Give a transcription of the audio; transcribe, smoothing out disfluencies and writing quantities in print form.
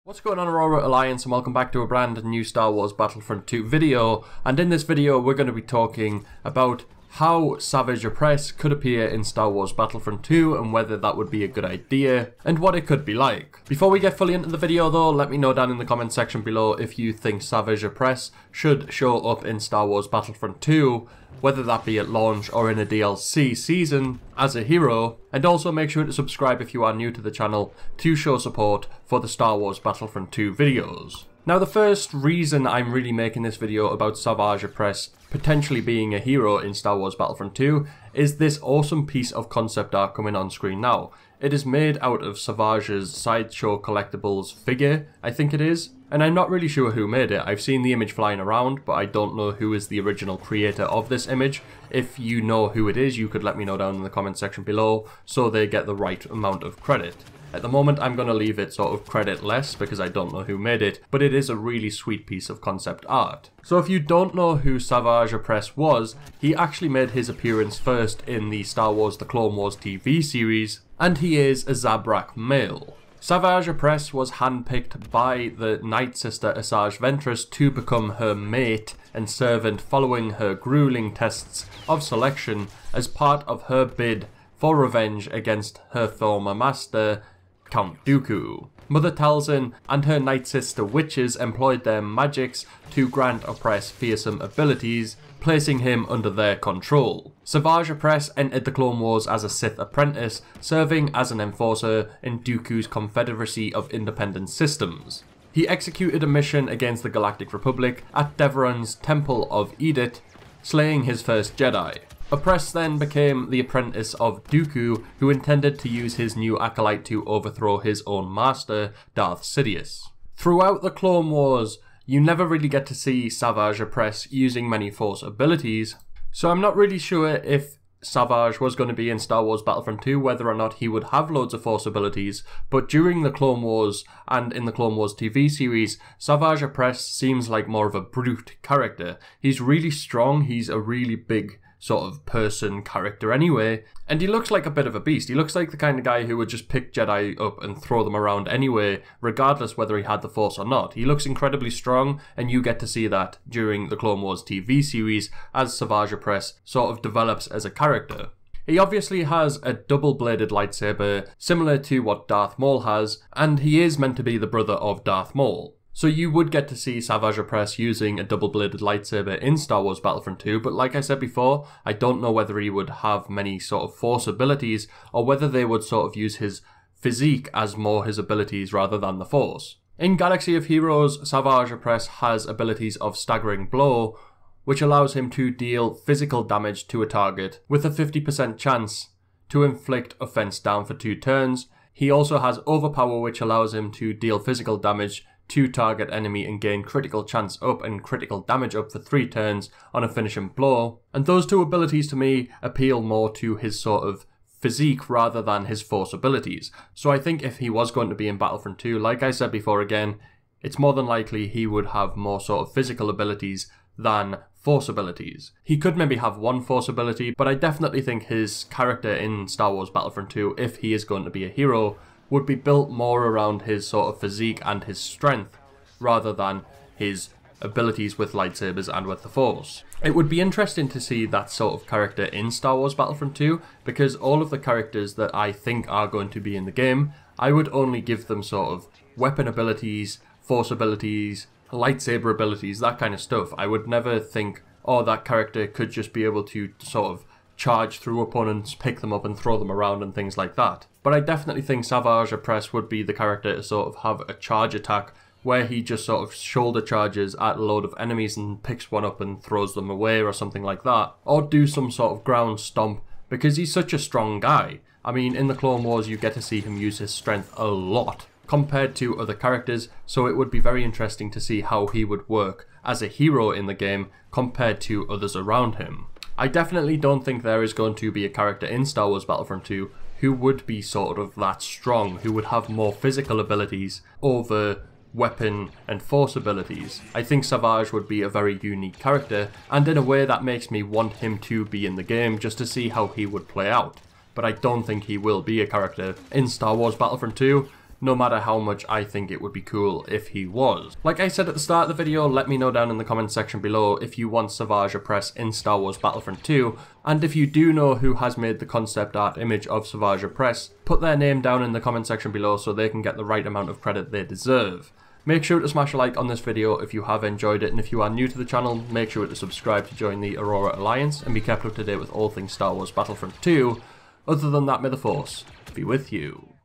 What's going on, Aurora Alliance, and welcome back to a brand new Star Wars Battlefront 2 video. And in this video we're going to be talking about how Savage Opress could appear in Star Wars Battlefront 2 and whether that would be a good idea and what it could be like. Before we get fully into the video though, let me know down in the comment section below if you think Savage Opress should show up in Star Wars Battlefront 2, whether that be at launch or in a DLC season as a hero, and also make sure to subscribe if you are new to the channel to show support for the Star Wars Battlefront 2 videos. Now, the first reason I'm really making this video about Savage Opress potentially being a hero in Star Wars Battlefront 2 is this awesome piece of concept art coming on screen now. It is made out of Savage's Sideshow Collectibles figure, I think it is, and I'm not really sure who made it. I've seen the image flying around, but I don't know who is the original creator of this image. If you know who it is, you could let me know down in the comment section below so they get the right amount of credit. At the moment, I'm going to leave it sort of creditless because I don't know who made it, but it is a really sweet piece of concept art. So if you don't know who Savage Opress was, he actually made his appearance first in the Star Wars The Clone Wars TV series, and he is a Zabrak male. Savage Opress was handpicked by the Night Sister Asajj Ventress to become her mate and servant following her grueling tests of selection as part of her bid for revenge against her former master, Count Dooku. Mother Talzin and her Night Sister witches employed their magics to grant Opress fearsome abilities, placing him under their control. Savage Opress entered the Clone Wars as a Sith apprentice, serving as an enforcer in Dooku's Confederacy of Independent Systems. He executed a mission against the Galactic Republic at Devron's Temple of Edith, slaying his first Jedi. Opress then became the apprentice of Dooku, who intended to use his new acolyte to overthrow his own master, Darth Sidious. Throughout the Clone Wars, you never really get to see Savage Opress using many Force abilities, so I'm not really sure if Savage was going to be in Star Wars Battlefront 2, whether or not he would have loads of Force abilities, but during the Clone Wars and in the Clone Wars TV series, Savage Opress seems like more of a brute character. He's really strong, he's a really big sort of person character anyway, and he looks like a bit of a beast. He looks like the kind of guy who would just pick Jedi up and throw them around anyway, regardless whether he had the Force or not. He looks incredibly strong, and you get to see that during the Clone Wars TV series as Savage Opress sort of develops as a character. He obviously has a double-bladed lightsaber, similar to what Darth Maul has, and he is meant to be the brother of Darth Maul. So you would get to see Savage Opress using a double-bladed lightsaber in Star Wars Battlefront 2, but like I said before, I don't know whether he would have many sort of Force abilities, or whether they would sort of use his physique as more his abilities rather than the Force. In Galaxy of Heroes, Savage Opress has abilities of Staggering Blow, which allows him to deal physical damage to a target with a 50% chance to inflict offense down for 2 turns. He also has Overpower, which allows him to deal physical damage to target enemy and gain critical chance up and critical damage up for 3 turns on a finishing blow. And those 2 abilities to me appeal more to his sort of physique rather than his Force abilities. So I think if he was going to be in Battlefront 2, like I said before again, it's more than likely he would have more sort of physical abilities than Force abilities. He could maybe have 1 Force ability, but I definitely think his character in Star Wars Battlefront 2, if he is going to be a hero, would be built more around his sort of physique and his strength, rather than his abilities with lightsabers and with the Force. It would be interesting to see that sort of character in Star Wars Battlefront 2, because all of the characters that I think are going to be in the game, I would only give them sort of weapon abilities, Force abilities, lightsaber abilities, that kind of stuff. I would never think, oh, that character could just be able to sort of charge through opponents, pick them up and throw them around and things like that. But I definitely think Savage Opress would be the character to sort of have a charge attack where he just sort of shoulder charges at a load of enemies and picks one up and throws them away or something like that. Or do some sort of ground stomp, because he's such a strong guy. I mean, in the Clone Wars you get to see him use his strength a lot compared to other characters, so it would be very interesting to see how he would work as a hero in the game compared to others around him. I definitely don't think there is going to be a character in Star Wars Battlefront 2 who would be sort of that strong, who would have more physical abilities over weapon and Force abilities. I think Savage would be a very unique character, and in a way that makes me want him to be in the game just to see how he would play out. But I don't think he will be a character in Star Wars Battlefront 2, no matter how much I think it would be cool if he was. Like I said at the start of the video, let me know down in the comment section below if you want Savage Opress in Star Wars Battlefront 2, and if you do know who has made the concept art image of Savage Opress, put their name down in the comment section below so they can get the right amount of credit they deserve. Make sure to smash a like on this video if you have enjoyed it, and if you are new to the channel, make sure to subscribe to join the Aurora Alliance and be kept up to date with all things Star Wars Battlefront 2. Other than that, may the Force be with you.